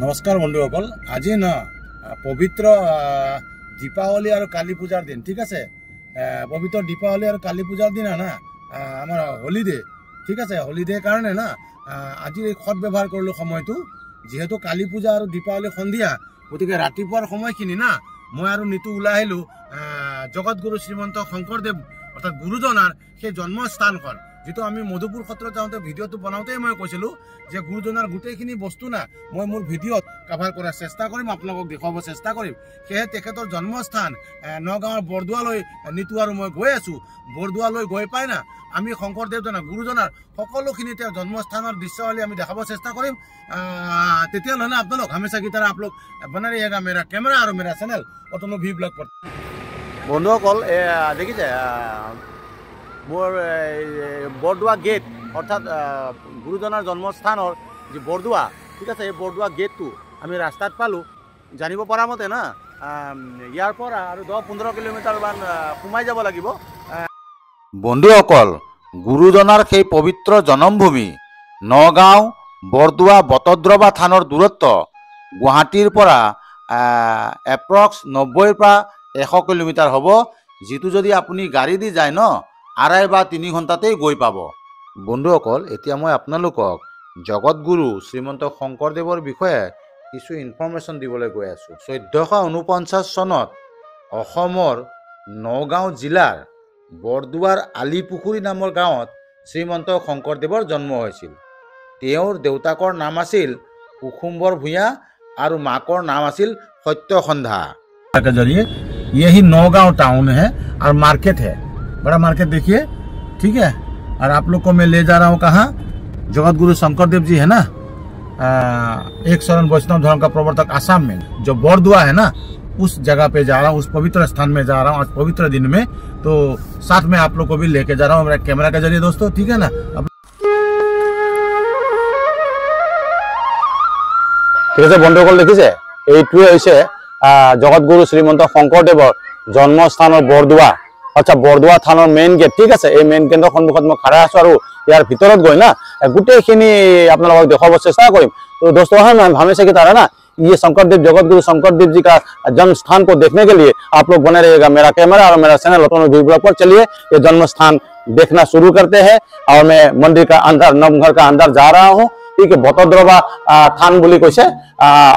নমস্কাৰ বন্ধুসকল, আজি না পবিত্ৰ দীপাৱলী আৰু কালী পূজাৰ দিন। ঠিক আছে, পবিত্ৰ দীপাৱলী আৰু কালী পূজাৰ দিনা না আমাৰ হলিডে। ঠিক আছে, হলিডে কাৰণে না আজি সৎ ব্যৱহাৰ কৰিলোঁ সময়টো। যিহেতু কালী পূজা আৰু দীপাৱলী সন্ধিয়া, গতিকে ৰাতিপুৱাৰ সময়খিনি না মই আৰু নিতু ওলাই আহিলোঁ জগতগুৰু শ্ৰীমন্ত শংকৰদেৱ অৰ্থাৎ গুৰুজনাৰ সেই জন্মস্থানখন। যেটো আমি মধুপুৰ সত্ৰত যাওঁতে ভিডিঅ'টো বনাওঁতেই মই কৈছিলোঁ যে গুৰুজনাৰ গোটেইখিনি বস্তু না মই মোৰ ভিডিঅ'ত কাভাৰ কৰাৰ চেষ্টা কৰিম, আপোনালোকক দেখুৱাব চেষ্টা কৰিম। সেয়ে তেখেতৰ জন্মস্থান নগাঁৱৰ বৰদোৱালৈ নিতু আৰু মই গৈ আছোঁ। বৰদোৱালৈ গৈ পাই না আমি শংকৰদেৱজনা গুৰুজনাৰ সকলোখিনি তেওঁৰ জন্মস্থানৰ দৃশ্যাৱলী আমি দেখাব চেষ্টা কৰিম। তেতিয়াহ'লে না আপোনালোক हमेशा की तरह आप लोग बना रहिएगा मेरा कैमरा और मेरा चैनल অতনু ভি ব্লগ पर। বন্ধুসকল দেখিছে মোৰ বৰদোৱা গেট অৰ্থাৎ গুৰুজনাৰ জন্মস্থানৰ যি বৰদোৱা। ঠিক আছে, এই বৰদোৱা গেটটো আমি ৰাস্তাত পালোঁ। জানিব পৰা মতে না ইয়াৰ পৰা আৰু 10-15 কিলোমিটাৰমান সোমাই যাব লাগিব। বন্ধুসকল, গুৰুজনাৰ সেই পবিত্ৰ জন্মভূমি নগাঁও বৰদোৱা বটদ্ৰৱা থানৰ দূৰত্ব গুৱাহাটীৰ পৰা এপ্ৰক্স 90 পৰা 100 কিলোমিটাৰ হ'ব। যিটো যদি আপুনি গাড়ী দি যায় ন 2.5 বা 3 ঘণ্টাতেই গৈ পাব। বন্ধুসকল, এতিয়া মই আপোনালোকক জগতগুৰু শ্ৰীমন্ত শংকৰদেৱৰ বিষয়ে কিছু ইনফৰমেশ্যন দিবলৈ গৈ আছোঁ। 1449 চনত অসমৰ নগাঁও জিলাৰ বৰদোৱাৰ আলিপুখুৰী নামৰ গাঁৱত শ্ৰীমন্ত শংকৰদেৱৰ জন্ম হৈছিল। তেওঁৰ দেউতাকৰ নাম আছিল কুসুম্বৰ ভূঞা আৰু মাকৰ নাম আছিল সত্যসন্ধা। के जरिए यही नौगांव टाउन है और मार्केट है, बड़ा मार्केट देखिए। ठीक है, और आप लोग को मैं ले जा रहा हूँ कहाँ, जगतगुरु शंकरदेव जी है ना, एक शरण वैष्णव धर्म का प्रवर्तक आसाम में जो बरदुआ है ना, उस जगह पे जा रहा हूँ, उस पवित्र स्थान में जा रहा हूँ आज पवित्र दिन में। तो साथ में आप लोग को भी लेके जा रहा हूँ मेरा कैमरा के जरिए दोस्तों। ठीक है ना, ঠিক আছে বন্ধুসকল, দেখিছে এইটোৱে হৈছে জগতগুৰু শ্ৰীমন্ত শংকৰদেৱৰ জন্মস্থানৰ বৰদোৱা অৰ্থাৎ বৰদোৱা থানৰ মেইন গেট। ঠিক আছে, এই মেইন গেটৰ সন্মুখত মই খাৰা আছোঁ আৰু ইয়াৰ ভিতৰত গৈ না গোটেইখিনি আপোনালোকক দেখুৱাব চেষ্টা কৰিম। তো दोस्तों हमेशा की तरह ना ये शंकरदेव जगतगुरु शंकरदेव जी का जन्म स्थान को देखने के लिए आप लोग बने रहिएगा मेरा कैमरा और मेरा चैनल अतनु भि ब्लॉग पर। चलिए ये जन्म स्थान देखना शुरू करते हैं और मैं मंदिर का अंदर नवघर का अंदर जा रहा हूँ। ठीक है, বটদ্ৰৱা থান বুলি কৈছে।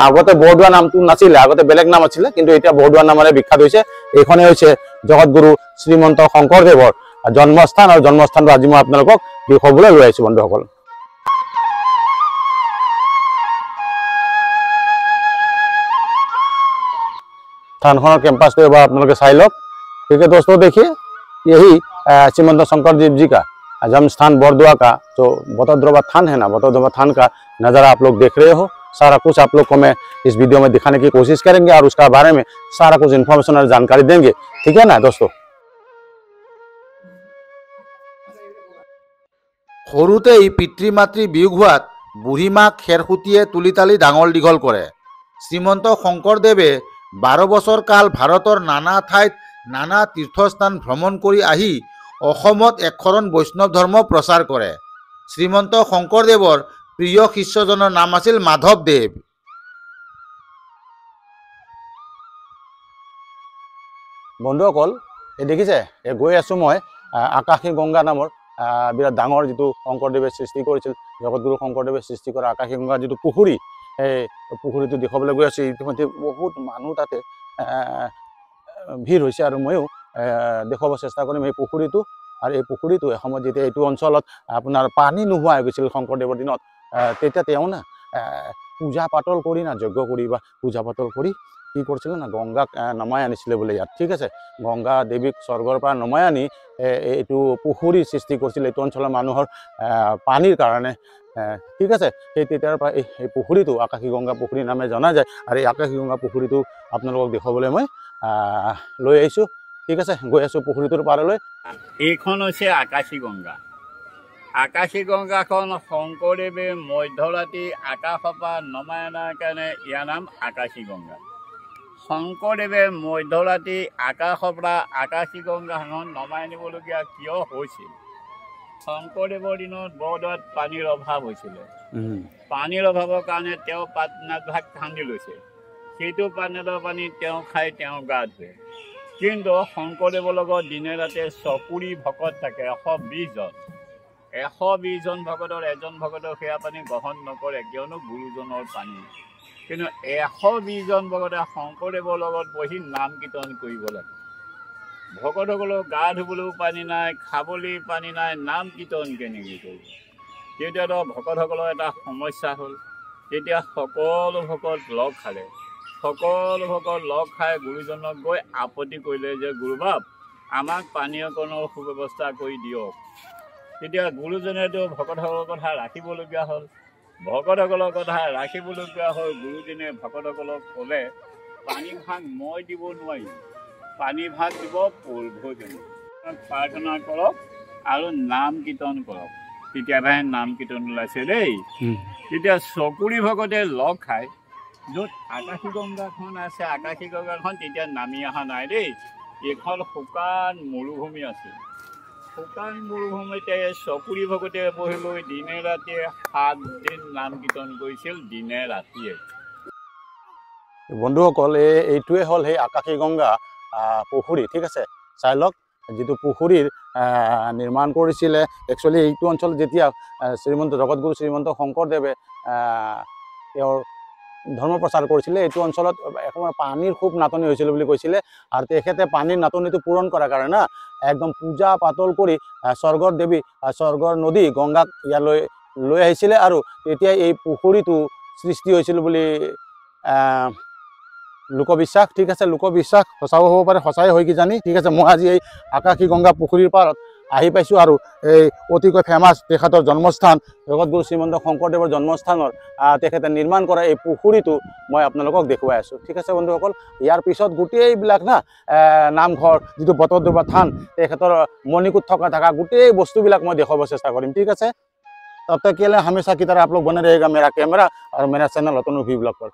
আগতে বৰদোৱা নামটো নাছিলে, আগতে বেলেগ নাম আছিলে, কিন্তু এতিয়া বৰদোৱা নামেৰে বিখ্যাত হৈছে। এইখনে হৈছে জগতগুৰু শ্ৰীমন্ত শংকৰদেৱৰ জন্মস্থান আৰু জন্মস্থানটো আজি মই আপোনালোকক দেখুৱাবলৈ লৈ আহিছোঁ বন্ধুসকল। থানখনৰ কেম্পাছটো এবাৰ আপোনালোকে চাই লওক। ठीक है दोस्तों, देखिए यही श्रीमंत शंकरदेव जी का जन्म स्थान बरदुआ का जो बटद्रवा थान है ना, बटद्रवा थान का नज़ारा आप लोग देख रहे हो। सारा कुछ आप लोग को मैं इस वीडियो में दिखाने की कोशिश करेंगे और उसका बारे में सारा कुछ इन्फॉर्मेशन और जानकारी देंगे। ठीक है ना दोस्तों। সৰুতেই পিতৃ মাতৃ বিয়োগ হোৱাত বুঢ়ীমাক খেৰসুতীয়ে তুলি তালি ডাঙৰ দীঘল কৰে। শ্ৰীমন্ত শংকৰদেৱে 12 বছৰ কাল ভাৰতৰ নানা ঠাইত নানা তীৰ্থস্থান ভ্ৰমণ কৰি আহি অসমত একশৰণ বৈষ্ণৱ ধৰ্ম প্ৰচাৰ কৰে। শ্ৰীমন্ত শংকৰদেৱৰ প্ৰিয় শিষ্যজনৰ নাম আছিল মাধৱদেৱ। বন্ধুসকল, এই দেখিছে এই গৈ আছোঁ মই আকাশী গংগা নামৰ বিৰাট ডাঙৰ যিটো শংকৰদেৱে সৃষ্টি কৰিছিল, জগতগুৰু শংকৰদেৱে সৃষ্টি কৰা আকাশী গংগা যিটো পুখুৰী, সেই পুখুৰীটো দেখুৱাবলৈ গৈ আছোঁ। ইতিমধ্যে বহুত মানুহ তাতে ভিৰ হৈছে আৰু ময়ো দেখুৱাব চেষ্টা কৰিম এই পুখুৰীটো। আৰু এই পুখুৰীটো এসময়ত যেতিয়া এইটো অঞ্চলত আপোনাৰ পানী নোহোৱা হৈ গৈছিল শংকৰদেৱৰ দিনত, তেতিয়া তেওঁ না পূজা পাতল কৰি না যজ্ঞ কৰি বা পূজা পাতল কৰি কি কৰিছিলে না গংগাক নমাই আনিছিলে বোলে ইয়াত। ঠিক আছে, গংগা দেৱীক স্বৰ্গৰ পৰা নমাই আনি এইটো পুখুৰী সৃষ্টি কৰিছিল এইটো অঞ্চলৰ মানুহৰ পানীৰ কাৰণে। ঠিক আছে, সেই তেতিয়াৰ পৰা এই পুখুৰীটো আকাশী গংগা পুখুৰী নামে জনা যায়। আৰু এই আকাশী গংগা পুখুৰীটো আপোনালোকক দেখুৱাবলৈ মই লৈ আহিছোঁ। ঠিক আছে, গৈ আছোঁ পুখুৰীটোৰ পাৰলৈ। এইখন হৈছে আকাশী গংগা। আকাশী গংগাখন শংকৰদেৱে মধ্যৰাতি আকাশৰ পৰা নমাই অনাৰ কাৰণে ইয়াৰ নাম আকাশী গংগা। শংকৰদেৱে মধ্যৰাতি আকাশৰ পৰা আকাশী গংগাখন নমাই আনিবলগীয়া কিয় হৈছিল? শংকৰদেৱৰ দিনত বৰদোৱাত পানীৰ অভাৱ হৈছিলে। পানীৰ অভাৱৰ কাৰণে তেওঁ পাটনাভাগ খান্দি লৈছে। সেইটো পাটনালৰ পানী তেওঁ খাই তেওঁ গা ধুৱে। কিন্তু শংকৰদেৱৰ লগত দিনে ৰাতে 40 ভকত থাকে, 120 জন। 120 জন ভকতৰ এজন ভকতৰ সেয়া পানী গ্ৰহণ নকৰে, কিয়নো গুৰুজনৰ পানী। কিন্তু 120 জন ভকতে শংকৰদেৱৰ লগত বহি নাম কীৰ্তন কৰিব লাগে। ভকতসকলৰ গা ধুবলৈও পানী নাই, খাবলৈ পানী নাই, নাম কীৰ্তন কেনেকৈ কৰিব? তেতিয়াতো ভকতসকলৰ এটা সমস্যা হ'ল। তেতিয়া সকলো ভকত লগ খালে। সকলো ভকত লগ খাই গুৰুজনক গৈ আপত্তি কৰিলে যে গুৰুবাপ, আমাক পানীয় কণৰ সুব্যৱস্থা কৰি দিয়ক। তেতিয়া গুৰুজনেতো ভকতসকলৰ কথা ৰাখিবলগীয়া হ'ল। ভকতসকলৰ কথা ৰাখিবলগীয়া হ'ল। গুৰুজনে ভকতসকলক ক'লে, পানী ভাগ মই দিব নোৱাৰিম, পানী ভাগ দিব প্ৰভুজনে। প্ৰাৰ্থনা কৰক আৰু নাম কীৰ্তন কৰক, তেতিয়াহে নাম কীৰ্তন ওলাইছে দেই। তেতিয়া 40 ভকতে লগ খাই য'ত আকাশী গংগাখন আছে, আকাশী গংগাখন তেতিয়া নামি অহা নাই দেই। এইখন শুকান মৰুভূমি আছে। শুকান মৰুভূমিতে 40 ভকতে বহি লৈ দিনে ৰাতিয়ে 7 দিন নাম কীৰ্তন কৰিছিল, দিনে ৰাতিয়ে। বন্ধুসকল, এইটোৱে হ'ল সেই আকাশী গংগা পুখুৰী। ঠিক আছে, চাই লওক যিটো পুখুৰীৰ নিৰ্মাণ কৰিছিলে। একচুৱেলি এইটো অঞ্চল যেতিয়া শ্ৰীমন্ত জগতগুৰু শ্ৰীমন্ত শংকৰদেৱে তেওঁৰ ধৰ্ম প্ৰচাৰ কৰিছিলে, এইটো অঞ্চলত এসময়ত পানীৰ খুব নাটনি হৈছিল বুলি কৈছিলে। আৰু তেখেতে পানীৰ নাটনিটো পূৰণ কৰাৰ কাৰণে একদম পূজা পাতল কৰি স্বৰ্গৰ দেৱী, স্বৰ্গৰ নদী গংগাক ইয়ালৈ লৈ আহিছিলে। আৰু তেতিয়া এই পুখুৰীটো সৃষ্টি হৈছিল বুলি লোকবিশ্বাস। ঠিক আছে, লোকবিশ্বাস সঁচাও হ'ব পাৰে, সঁচাই হয় কিজানি। ঠিক আছে, মই আজি এই আকাশী গংগা পুখুৰীৰ পাৰত আহি পাইছোঁ। আৰু এই অতিকৈ ফেমাছ তেখেতৰ জন্মস্থান, জগতগুৰু শ্ৰীমন্ত শংকৰদেৱৰ জন্মস্থানৰ তেখেতে নিৰ্মাণ কৰা এই পুখুৰীটো মই আপোনালোকক দেখুৱাই আছোঁ। ঠিক আছে বন্ধুসকল, ইয়াৰ পিছত গোটেইবিলাক নামঘৰ, যিটো বটদ্ৰৱা থান, তেখেতৰ মণিকূট থকা গোটেই বস্তুবিলাক মই দেখুৱাব চেষ্টা কৰিম। ঠিক আছে, तब तक के लिए हमेशा की तरह आप लोग बने रहेगा मेरा कैमरा और मेरा चैनल अतनु वी ब्लॉग पर।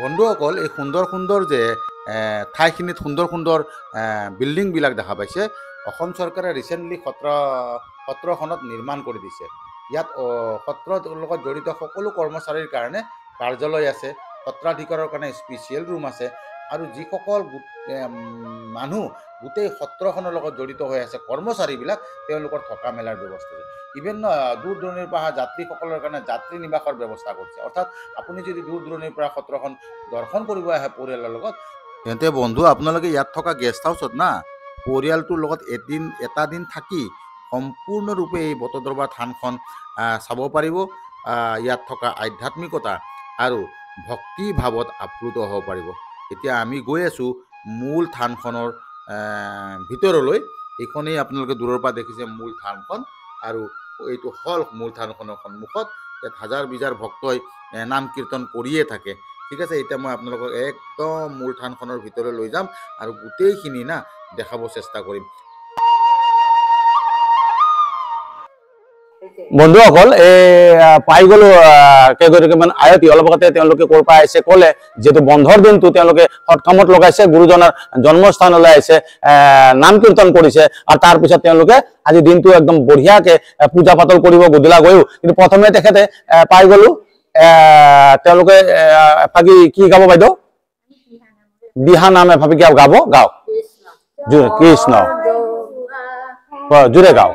বন্ধুসকল, এই সুন্দৰ সুন্দৰ যে ঠাইখিনিত সুন্দৰ সুন্দৰ বিল্ডিংবিলাক দেখা পাইছে, অসম চৰকাৰে ৰিচেণ্টলি সত্ৰখনত নিৰ্মাণ কৰি দিছে। ইয়াত সত্ৰৰ লগত জড়িত সকলো কৰ্মচাৰীৰ কাৰণে কাৰ্যালয় আছে, সত্ৰাধিকাৰৰ কাৰণে স্পেচিয়েল ৰুম আছে, আৰু যিসকল মানুহ গোটেই সত্ৰখনৰ লগত জড়িত হৈ আছে কৰ্মচাৰীবিলাক, তেওঁলোকৰ থকা মেলাৰ ব্যৱস্থা আছে। ইভেন দূৰ দূৰণিৰ পৰা যাত্ৰীসকলৰ কাৰণে যাত্ৰী নিবাসৰ ব্যৱস্থা কৰিছে। অৰ্থাৎ আপুনি যদি দূৰ দূৰণিৰ পৰা সত্ৰখন দৰ্শন কৰিব আহে পৰিয়ালৰ লগত, তেন্তে বন্ধু আপোনালোকে ইয়াত থকা গেষ্ট হাউচত পৰিয়ালটোৰ লগত এটা দিন থাকি সম্পূৰ্ণৰূপে এই বটদ্ৰৱা থানখন চাব পাৰিব। ইয়াত থকা আধ্যাত্মিকতা আৰু ভক্তি ভাৱত আপ্লুত হ'ব পাৰিব। এতিয়া আমি গৈ আছোঁ মূল থানখনৰ ভিতৰলৈ। এইখনেই আপোনালোকে দূৰৰ পৰা দেখিছে মূল থানখন, আৰু এইটো হ'ল মূল থানখনৰ সন্মুখত। ইয়াত হাজাৰ বিজাৰ ভক্তই নাম কীৰ্তন কৰিয়ে থাকে। ঠিক আছে, এতিয়া মই আপোনালোকক একদম মূল থানখনৰ ভিতৰলৈ লৈ যাম আৰু গোটেইখিনি দেখাব চেষ্টা কৰিম। বন্ধুসকল এই পাই গ'লো কেইগৰাকীমান আয়তী অলপ আগতে তেওঁলোকে ক'ৰ পৰা আহিছে ক'লে যিহেতু বন্ধৰ দিনটো তেওঁলোকে সৎকামত লগাইছে গুৰুজনাৰ জন্মস্থানলৈ আহিছে নাম কীৰ্তন কৰিছে আৰু তাৰপিছত তেওঁলোকে আজি দিনটো একদম বঢ়িয়াকে পূজা পাতল কৰিব গধূলা গৈও কিন্তু প্ৰথমে তেখেতে পাই গ'লো তেওঁলোকে এফাকি কি গাব বাইদেউ দিহা নাম এফাকি গাব গাও কৃষ্ণ জোৰে গাও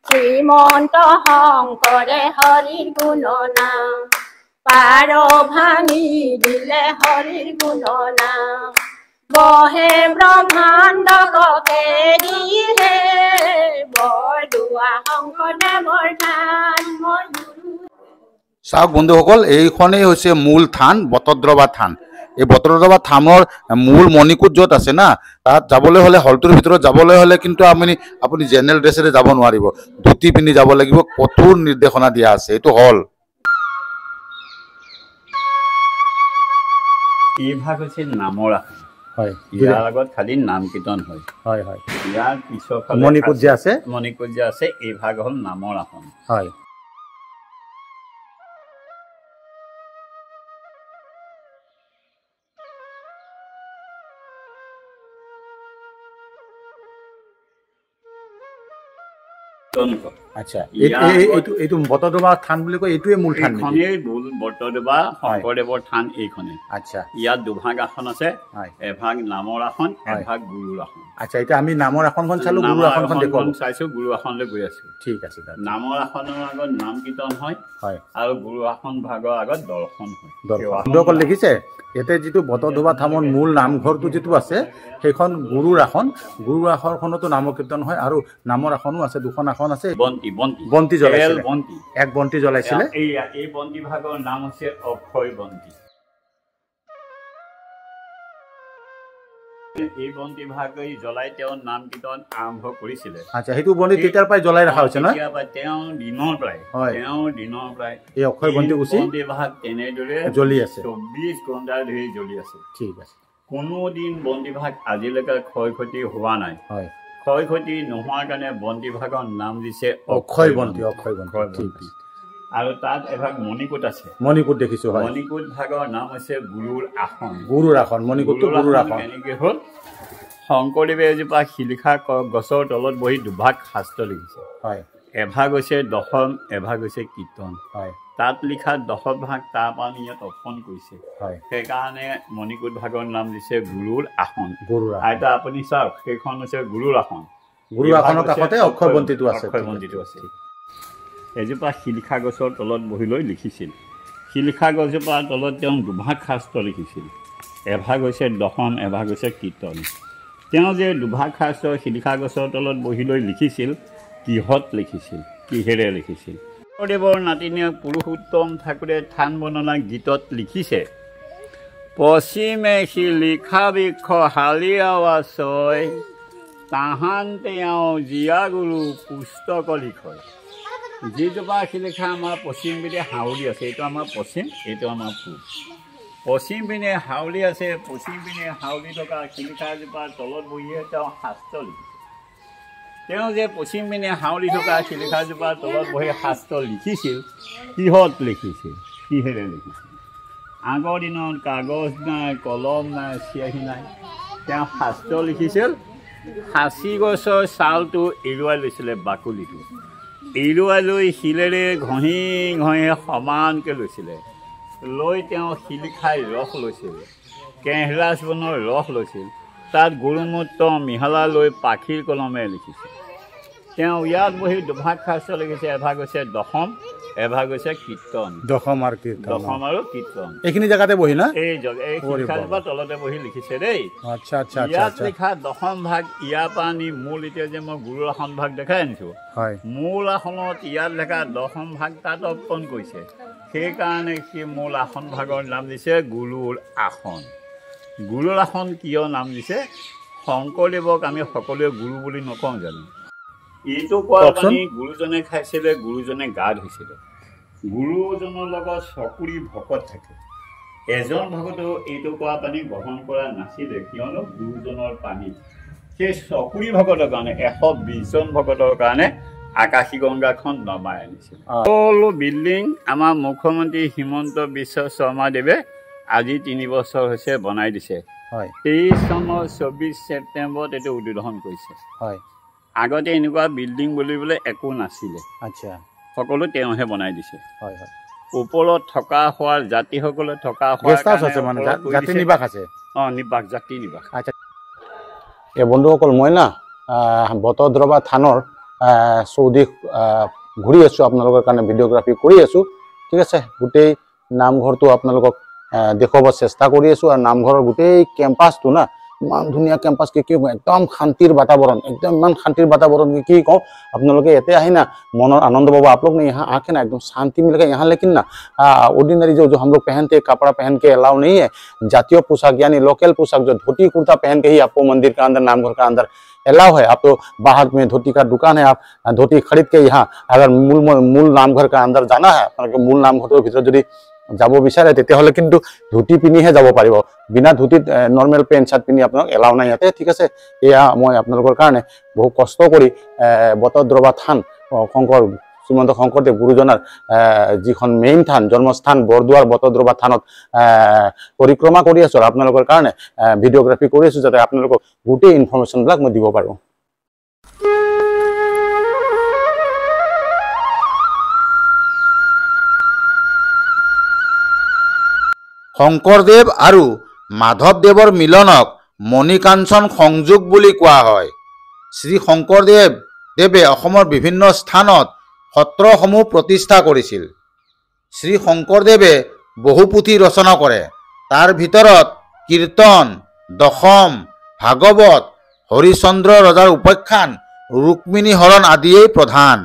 শ্ৰীমন্ত শংকৰে হৰিৰ গুণনা পাৰ ভাঙি দিলে হৰিৰ গুণনা বহে ব্ৰহ্মাণ্ড ককে দিহে বৰদোৱা শংকৰদেৱৰ থান। চাওক বন্ধুসকল এইখনেই হৈছে মূল থান বটদ্ৰৱা থান। এই বটদ্ৰৱা থানৰ মূল মণিকূট য'ত আছে না তাত যাবলৈ হ'লে হলটোৰ ভিতৰত যাবলৈ হ'লে কিন্তু আপুনি জেনেৰেল ড্ৰেছেৰে যাব নোৱাৰিব ধুতি পিন্ধি যাব লাগিব কঠোৰ নিৰ্দেশনা দিয়া আছে এইটো হল। এই ভাগ হৈছে নামৰ আসন হয় ইয়াৰ আগত খালি নাম কীৰ্তন হয় হয় হয় ইয়াৰ পিছফালে মণিকূট যে আছে এই ভাগ হ'ল নামৰ আসন হয়। আচ্ছা এইটো বটদ্ৰৱা থান বুলি কয় এইটোৱে মূল থান বটদ্ৰৱা শংকৰদেৱৰ থান এইখনে। আচ্ছা ইয়াত দুভাগ আসন আছে এভাগ নামৰ আসন এভাগ গুৰুৰ আসন। আচ্ছা এতিয়া আমি নামৰ আসনখন চালো গুৰুৰ আসনখন দেখুৱাম চাইছো গুৰু আসনলৈ গৈ আছো। ঠিক আছে নামৰ আসনৰ আগত নাম কীৰ্তন হয় আৰু গুৰু আসন ভাগৰ আগত দৰ্শন হয়। বন্ধুসকল দেখিছে ইয়াতে যিটো বটদ্ৰৱা থানৰ মূল নামঘৰটো যিটো আছে সেইখন গুৰুৰ আসন গুৰুৰ আসনখনতো নাম কীৰ্তন হয় আৰু নামৰ আসনো আছে দুখন আসন আছে বন্তি জ্বলাইছিলে এক বন্তি জ্বলাইছিলে এই বন্তি ভাগৰ নাম হৈছে অক্ষয় বন্তি। এই বন্তি ভাগ জ্বলাই তেওঁ নাম কীৰ্তন আৰম্ভ কৰিছিলে। আচ্ছা সেইটো বন্তি তেতিয়াৰ পৰাই জ্বলাই ৰখা হৈছে নহয় তেওঁৰ দিনৰ পৰাই এই অক্ষয় বন্তি বন্তি ভাগ তেনেদৰে জ্বলি আছে 24 ঘণ্টা ধৰি জ্বলি আছে। ঠিক আছে কোনো দিন বন্তি ভাগ আজিলৈকে ক্ষয় ক্ষতি হোৱা নাই। ক্ষয় ক্ষতি নোহোৱাৰ কাৰণে বন্তি ভাগৰ নাম দিছে অক্ষয় বন্তি। অক্ষয় বন্তি আৰু তাত এভাগ মণিকূট আছে মণিকূট দেখিছো মণিকূট ভাগৰ নাম হৈছে গুৰুৰ আসন। গুৰুৰ আসন মণিকূটটো গুৰুৰ আসন এনেকৈ হ'ল শংকৰদেৱে এজোপা শিলিখা গছৰ তলত বহি দুভাগ শাস্ত্ৰ লিখিছে এভাগ হৈছে দশম এভাগ হৈছে কীৰ্তন তাত লিখা 10 ভাগ তাৰ পৰা ইয়াত অৰ্পণ কৰিছে সেইকাৰণে মণিকূট ভাগৰ নাম দিছে গুৰুৰ আসন। আইতা আপুনি চাওক সেইখন হৈছে গুৰুৰ আসন গুৰুৰ আসনৰ কাষতে অক্ষয় বন্তিটো আছে এজোপা শিলিখা গছৰ তলত বহি লৈ লিখিছিল শিলিখা গছজোপাৰ তলত তেওঁ দুভাগ শাস্ত্ৰ লিখিছিল এভাগ হৈছে দশম এভাগ হৈছে কীৰ্তন। তেওঁ যে দুভাগ শাস্ত্ৰ শিলিখা গছৰ তলত বহি লৈ লিখিছিল কিহত লিখিছিল কিহেৰে লিখিছিল শংকৰদেৱৰ নাতিনীয়ে পুৰুষোত্তম ঠাকুৰে থান বৰ্ণনা গীতত লিখিছে পশ্চিমে শিলিখা বৃক্ষ হালিয়াৱা ছয় তাহান তেওঁ জীয়া গুৰু পুস্তক লিখয়। যিজোপা শিলিখা আমাৰ পশ্চিম পিনে হাউলি আছে এইটো আমাৰ পশ্চিম এইটো আমাৰ পূব পশ্চিম পিনে হাউলি আছে পশ্চিম পিনে হাউলি থকা শিলিখাজোপাৰ তলত বহিয়ে তেওঁ শাস্ত্ৰ লিখিছে। তেওঁ যে পশ্চিম পিনে হাউলি থকা শিলিখাজোপাৰ তলত বহি শাস্ত্ৰ লিখিছিল কিহত লিখিছিল কিহেৰে লিখিছিল আগৰ দিনত কাগজ নাই কলম নাই চিয়াহী নাই তেওঁ শাস্ত্ৰ লিখিছিল সাঁচি গছৰ ছালটো এৰুৱাই লৈছিলে বাকলিটো এৰুৱাই লৈ শিলেৰে ঘঁহি ঘঁহি সমানকৈ লৈছিলে লৈ তেওঁ শিলিখাই ৰস লৈছিল কেহৰাজ বনৰ ৰস লৈছিল তাত গৰুমূত্ৰ মিহলা লৈ পাখিৰ কলমে লিখিছিল তেওঁ ইয়াত বহি দুভাগ শাস্ত্ৰ লিখিছে এভাগ হৈছে দশম এভাগ হৈছে কীৰ্তন দশম আৰু কীৰ্তন এইখিনি জেগাতে বহি না এই শিক্ষাজোপা তলতে বহি লিখিছে দেই আচ্ছা আচ্ছা ইয়াত লিখা দশম ভাগ ইয়াৰ পৰা আনি মূল এতিয়া যে মই গুৰুৰ আসন ভাগ দেখাই আনিছোঁ মূল আসনত ইয়াত লেখা দশম ভাগ তাত অৰ্পণ কৰিছে সেইকাৰণে সেই মূল আসন ভাগৰ নাম দিছে গুৰুৰ আসন গুৰুৰ আসন কিয় নাম দিছে শংকৰদেৱক আমি সকলোৱে গুৰু বুলি নকওঁ জানো এইটো কোৱা পানী গুৰুজনে খাইছিলে গুৰুজনে গা ধুইছিলে গুৰুজনৰ লগত চকুৰি ভকত থাকে এজন ভকতেও এইটো কোৱা পানী গ্ৰহণ কৰা নাছিলে কিয়নো গুৰুজনৰ পানী সেই চকুৰি ভকতৰ কাৰণে 120জন ভকতৰ কাৰণে আকাশী গংগাখন নমাই আনিছিল সকলো বিল্ডিং আমাৰ মুখ্যমন্ত্ৰী হিমন্ত বিশ্ব শৰ্মাদেৱে আজি 3 বছৰ হৈছে বনাই দিছে 23 চনৰ 24 ছেপ্টেম্বৰত এইটো উদ্বোধন কৰিছে আগতে এনেকুৱা বিল্ডিং বুলিবলৈ একো নাছিলে আচ্ছা সকলো তেওঁহে বনাই দিছে ওপৰত থকা হোৱাৰ জাতিসকলে থকা নিবাস আছে নিবাস জাতি নিবাস আচ্ছা এই বন্ধুসকল মই না বটদ্ৰৱা থানৰ চৌদিশ ঘূৰি আছোঁ আপোনালোকৰ কাৰণে ভিডিঅ'গ্ৰাফি কৰি আছোঁ ঠিক আছে গোটেই নামঘৰটো আপোনালোকক দেখুৱাব চেষ্টা কৰি আছোঁ আৰু নামঘৰৰ গোটেই কেম্পাছটো না ইমান ধুনীয়া কেম্পাছ কি একদম শান্তিৰ বাতাবৰণ একদম ইমান শান্তিৰ বাতাবৰণ কি কওঁ আপোনালোকে ইয়াতে আহি না মনৰ আনন্দ পাব आप लोग ने यहाँ आके ना एकदम शांति मिलेगा यहाँ लेकिन ना ऑर्डिनरी जो हम लोग पहनते कपड़ा पहन के अलाउ नहीं है जातीय पोशाक यानी लोकल पोशाक जो धोती कुर्ता पहन के ही आपको मंदिर का अंदर नामघर का अंदर अलाउ है आप तो बाहर में धोती का दुकान है आप धोती खरीद के यहाँ अगर मूल नामघर का अंदर जाना है मूल नामघर भीतर यदि যাব বিচাৰে তেতিয়াহ'লে কিন্তু ধুতি পিনিহে যাব পাৰিব বিনা ধুতিত নৰ্মেল পেণ্ট চাৰ্ট পিনি আপোনাক এলাউ নাই ইয়াতে ঠিক আছে এয়া মই আপোনালোকৰ কাৰণে বহু কষ্ট কৰি বটদ্ৰৱা থান শ্ৰীমন্ত শংকৰদেৱ গুৰুজনাৰ যিখন মেইন থান জন্মস্থান বৰদুৱাৰ বটদ্ৰৱা থানত পৰিক্ৰমা কৰি আছোঁ আৰু আপোনালোকৰ কাৰণে ভিডিঅ'গ্ৰাফি কৰি আছোঁ যাতে আপোনালোকক গোটেই ইনফৰমেশ্যনবিলাক মই দিব পাৰোঁ শংকৰদেৱ আৰু মাধৱদেৱৰ মিলনক মণিকাঞ্চন সংযোগ বুলি কোৱা হয় শ্ৰী শংকৰদেৱে অসমৰ বিভিন্ন স্থানত সত্ৰসমূহ প্ৰতিষ্ঠা কৰিছিল শ্ৰী শংকৰদেৱে বহু পুথি ৰচনা কৰে তাৰ ভিতৰত কীৰ্তন দশম ভাগৱত হৰিচন্দ্ৰ ৰজাৰ উপাখ্যান ৰুক্মিণী হৰণ আদিয়েই প্ৰধান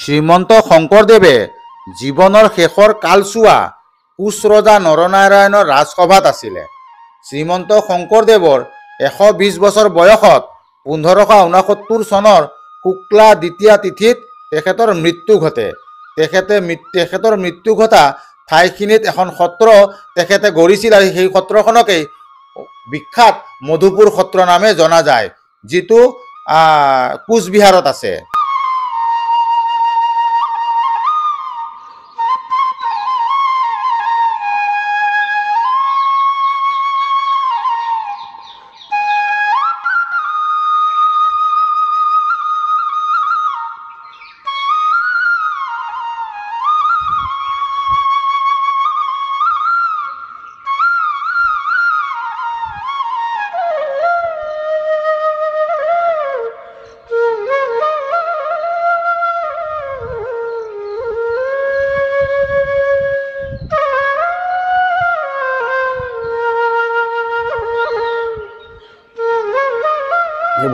শ্ৰীমন্ত শংকৰদেৱে জীৱনৰ শেষৰ কালচোৱা কোচ ৰজা নৰনাৰায়ণৰ ৰাজসভাত আছিলে শ্ৰীমন্ত শংকৰদেৱৰ 120 বছৰ বয়সত 1569 চনৰ শুক্লা দ্বিতীয়া তিথিত তেখেতৰ মৃত্যু ঘটে তেখেতৰ মৃত্যু ঘটা ঠাইখিনিত এখন সত্ৰ তেখেতে গঢ়িছিল আৰু সেই সত্ৰখনকেই বিখ্যাত মধুপুৰ সত্ৰ নামে জনা যায় যিটো কোচবিহাৰত আছে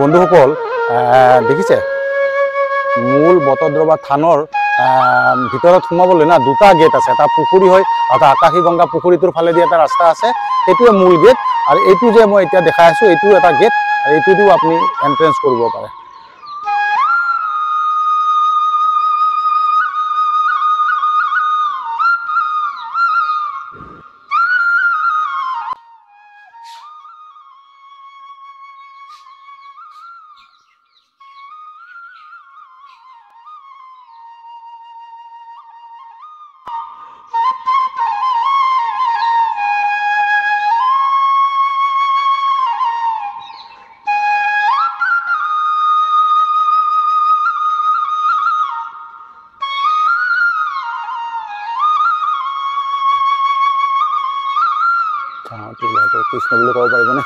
বন্ধুসকল দেখিছে মূল বটদ্ৰৱা থানৰ ভিতৰত সোমাবলৈ না দুটা গেট আছে এটা পুখুৰী হয় এটা আকাশী গংগা পুখুৰীটোৰ ফালেদি এটা ৰাস্তা আছে এইটোৱে মূল গেট আৰু এইটো যে মই এতিয়া দেখাই আছোঁ এইটো এটা গেট আৰু এইটোদিও আপুনি এণ্ট্ৰেঞ্চ কৰিব পাৰে কৃষ্ণ বুলি ক'ব পাৰিবনে?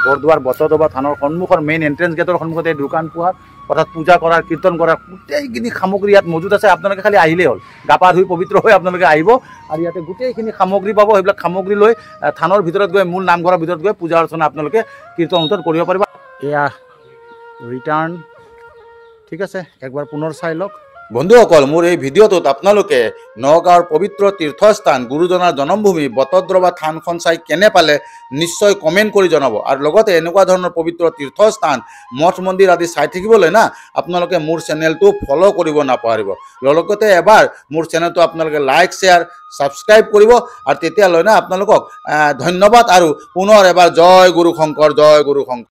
বৰদোৱাৰ বটদ্ৰৱা থানৰ সন্মুখৰ মেইন এন্ট্ৰেন্স গেটৰ সন্মুখতে দোকান পোহাৰ অৰ্থাৎ পূজা কৰাৰ কীৰ্তন কৰাৰ গোটেইখিনি সামগ্ৰী ইয়াত মজুত আছে। আপোনালোকে খালি আহিলেই হ'ল, গা পা ধুই পবিত্ৰ হৈ আপোনালোকে আহিব আৰু ইয়াতে গোটেইখিনি সামগ্ৰী পাব। সেইবিলাক সামগ্ৰী লৈ থানৰ ভিতৰত গৈ মূল নামঘৰৰ ভিতৰত গৈ পূজা অৰ্চনা আপোনালোকে কীৰ্তন অনুষ্ঠান কৰিব পাৰিব। এয়া ৰিটাৰ্ণ, ঠিক আছে, একবাৰ পুনৰ চাই লওক। বন্ধুসকল, মোৰ এই ভিডিঅ'টোত আপোনালোকে নগাঁৱৰ পবিত্ৰ তীৰ্থস্থান গুৰুজনাৰ জন্মভূমি বটদ্ৰৱা থানখন চাই কেনে পালে নিশ্চয় কমেণ্ট কৰি জনাব। আৰু লগতে এনেকুৱা ধৰণৰ পবিত্ৰ তীৰ্থস্থান মঠ মন্দিৰ আদি চাই থাকিবলৈ না আপোনালোকে মোৰ চেনেলটো ফ'ল' কৰিব নাপাহৰিব। লগতে এবাৰ মোৰ চেনেলটো আপোনালোকে লাইক শ্বেয়াৰ ছাবস্ক্ৰাইব কৰিব আৰু তেতিয়ালৈ না আপোনালোকক ধন্যবাদ আৰু পুনৰ এবাৰ জয় গুৰু শংকৰ, জয় গুৰু শংকৰ।